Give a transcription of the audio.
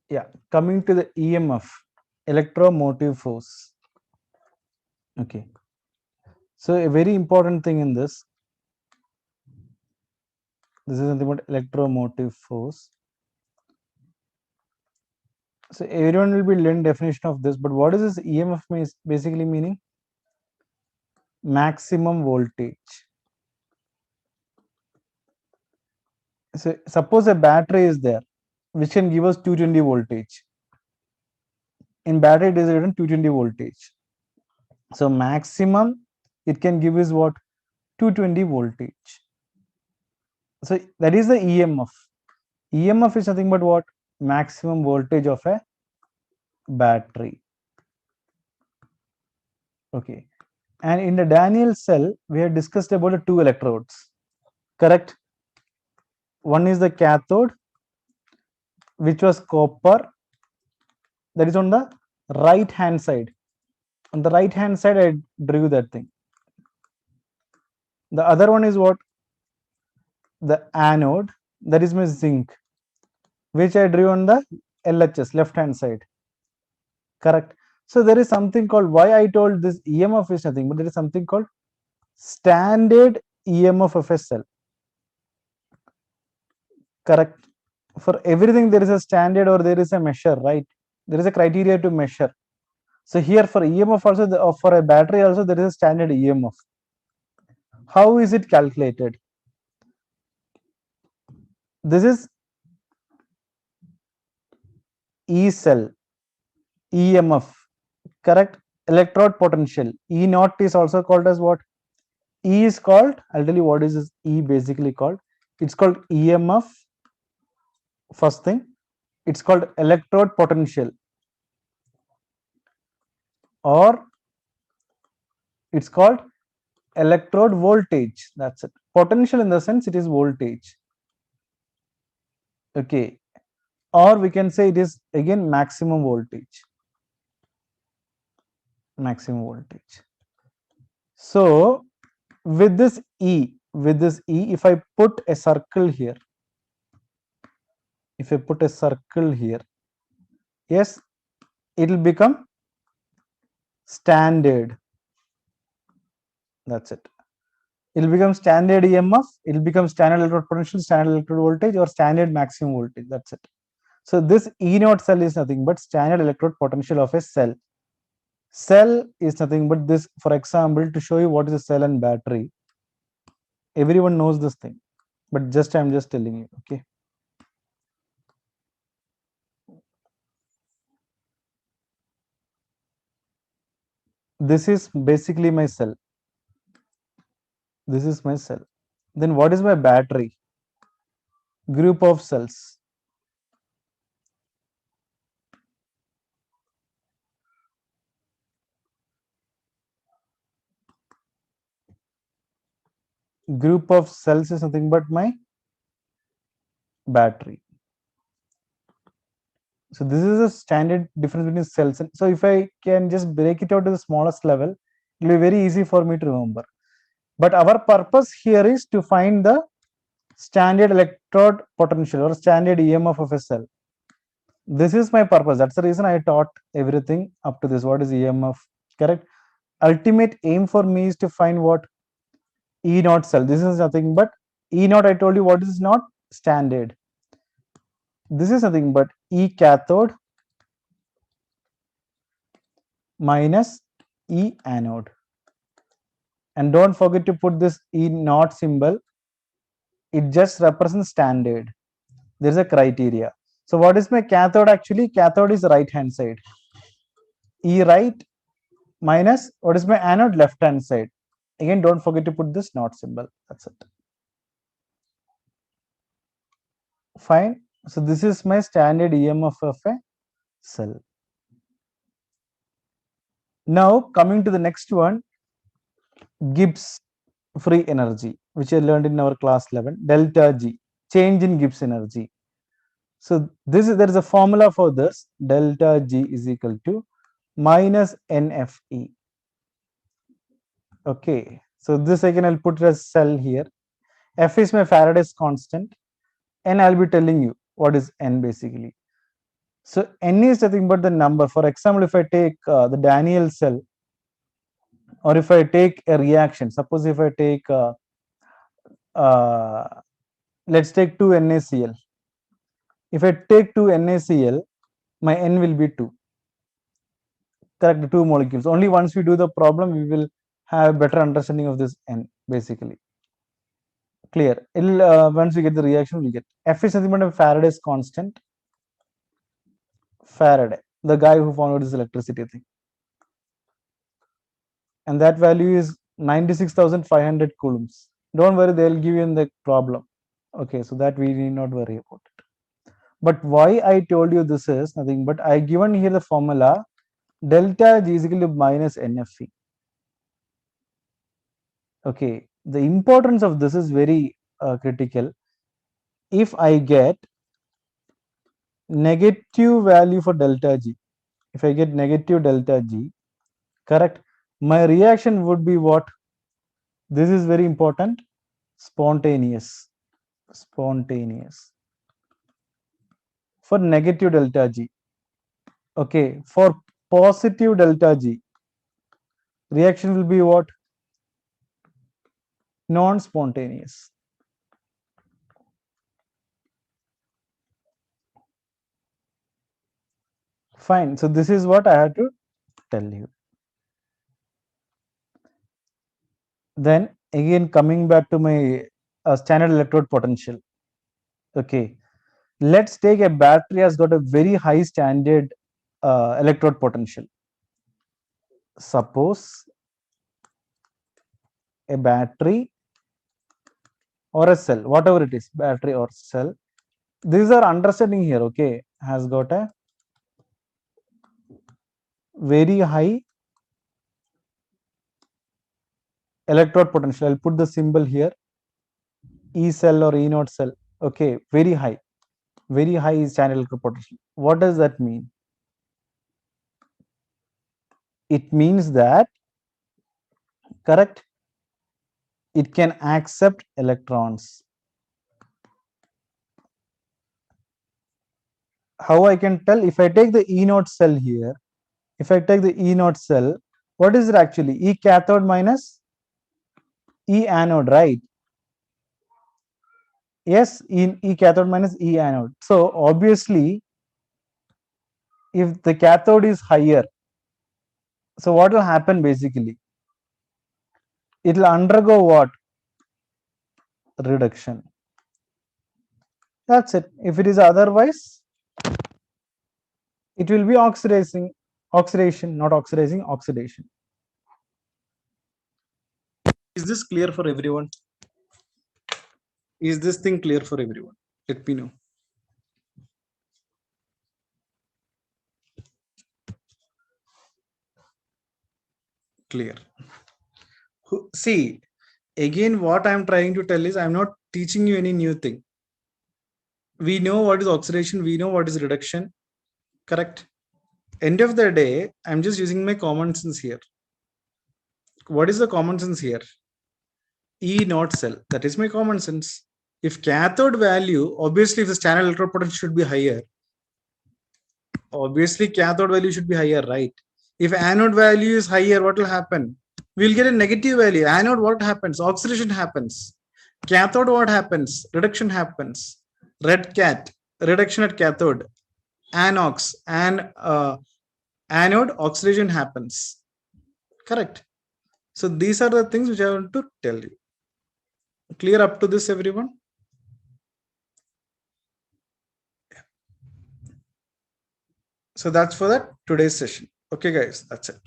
Yeah, coming to the EMF, electromotive force. Okay, so a very important thing in this is something about electromotive force. So everyone will be learning definition of this, but what is this EMF basically meaning? Maximum voltage. So suppose a battery is there, which can give us 220 voltage. In battery, it is written 220 voltage. So maximum it can give is what? 220 voltage. So that is the EMF. EMF is nothing but what? Maximum voltage of a battery. Okay. And in the Daniel cell, we have discussed about the two electrodes. Correct? One is the cathode, which was copper. That is on the right hand side. On the right hand side, I drew that thing. The other one is what? The anode. That is my zinc, which I drew on the LHS, left hand side. Correct. So there is something called, why I told this EMF is nothing, but there is something called standard EMF of a cell. Correct. For everything there is a standard or there is a measure, right? There is a criteria to measure. So here for EMF also, for a battery also, there is a standard EMF. How is it calculated? This is E cell, EMF, correct? Electrode potential. E naught is also called as what? E is called, I'll tell you what is this E basically called. It's called EMF. First thing, it's called electrode potential, or it's called electrode voltage. That's it. Potential in the sense it is voltage. Okay. Or we can say it is again maximum voltage. Maximum voltage. So with this E, if I put a circle here, yes, it will become standard. That's it. It will become standard EMF, it will become standard electrode potential, standard electrode voltage, or standard maximum voltage. That's it. So this E naught cell is nothing but standard electrode potential of a cell. Cell is nothing but this, for example, to show you what is a cell and battery. Everyone knows this thing, but I'm just telling you, okay? This is basically my cell. This is my cell. Then what is my battery? Group of cells. Group of cells is nothing but my battery. So this is a standard difference between cells. And so if I can just break it out to the smallest level, it will be very easy for me to remember. But our purpose here is to find the standard electrode potential or standard EMF of a cell. This is my purpose. That's the reason I taught everything up to this. What is EMF? Correct. Ultimate aim for me is to find what? E naught cell. This is nothing but E naught. I told you what is not standard. This is nothing but E cathode minus E anode. And don't forget to put this E naught symbol. It just represents standard. There's a criteria. So what is my cathode actually? Cathode is right hand side. E right minus what is my anode? Left hand side. Again, don't forget to put this naught symbol. That's it. Fine. So this is my standard EMF of a cell. Now coming to the next one, Gibbs free energy, which I learned in our class 11, delta G, change in Gibbs energy. So there is a formula for this. Delta G is equal to minus NFE. Okay, so this again I'll put as cell here. F is my Faraday's constant, and I'll be telling you what is N basically. So N is nothing but the number. For example, if I take the Daniel cell, or if I take a reaction, suppose if I take, let's take 2 NaCl. If I take 2 NaCl, my N will be 2. Correct, 2 molecules. Only once we do the problem, we will have better understanding of this N, basically. Clear. It'll, once we get the reaction, we'll get F is nothing but a Faraday's constant. Faraday, the guy who found out this electricity thing. And that value is 96,500 coulombs. Don't worry, they'll give you in the problem. Okay, so that we need not worry about it. But why I told you this is nothing but I given here the formula delta G is equal to minus NFE. Okay, the importance of this is very critical. If I get negative value for delta G, if I get negative delta G, correct, my reaction would be what? This is very important. Spontaneous. Spontaneous. For negative delta G. Okay, for positive delta G, reaction will be what? Non-spontaneous. Fine. So this is what I had to tell you. Then again, coming back to my standard electrode potential. Okay, let's take a battery has got a very high standard electrode potential. Suppose a battery or a cell, whatever it is, battery or cell. These are understanding here. Okay, has got a very high electrode potential. I'll put the symbol here, E cell or E naught cell. Okay, very high standard electrode potential. What does that mean? It means that, correct, it can accept electrons. How I can tell? If I take the E naught cell here, if I take the E naught cell, what is it actually? E cathode minus E anode, right? Yes, E cathode minus E anode. So obviously, if the cathode is higher, so what will happen basically? It will undergo what? Reduction. That's it. If it is otherwise, it will be oxidation, not oxidizing, oxidation. Is this clear for everyone? Is this thing clear for everyone? Let me know. Clear. See, again, what I'm trying to tell is I'm not teaching you any new thing. We know what is oxidation, we know what is reduction, correct? End of the day, I'm just using my common sense here. What is the common sense here? E naught cell, that is my common sense. If cathode value, obviously if the standard electrode potential should be higher, obviously cathode value should be higher, right? If anode value is higher, what will happen? We'll get a negative value. Anode, what happens? Oxidation happens. Cathode, what happens? Reduction happens. Red cat, reduction at cathode. Anox, and anode, oxidation happens. Correct. So these are the things which I want to tell you. Clear up to this, everyone? So that's for that today's session. Okay, guys, that's it.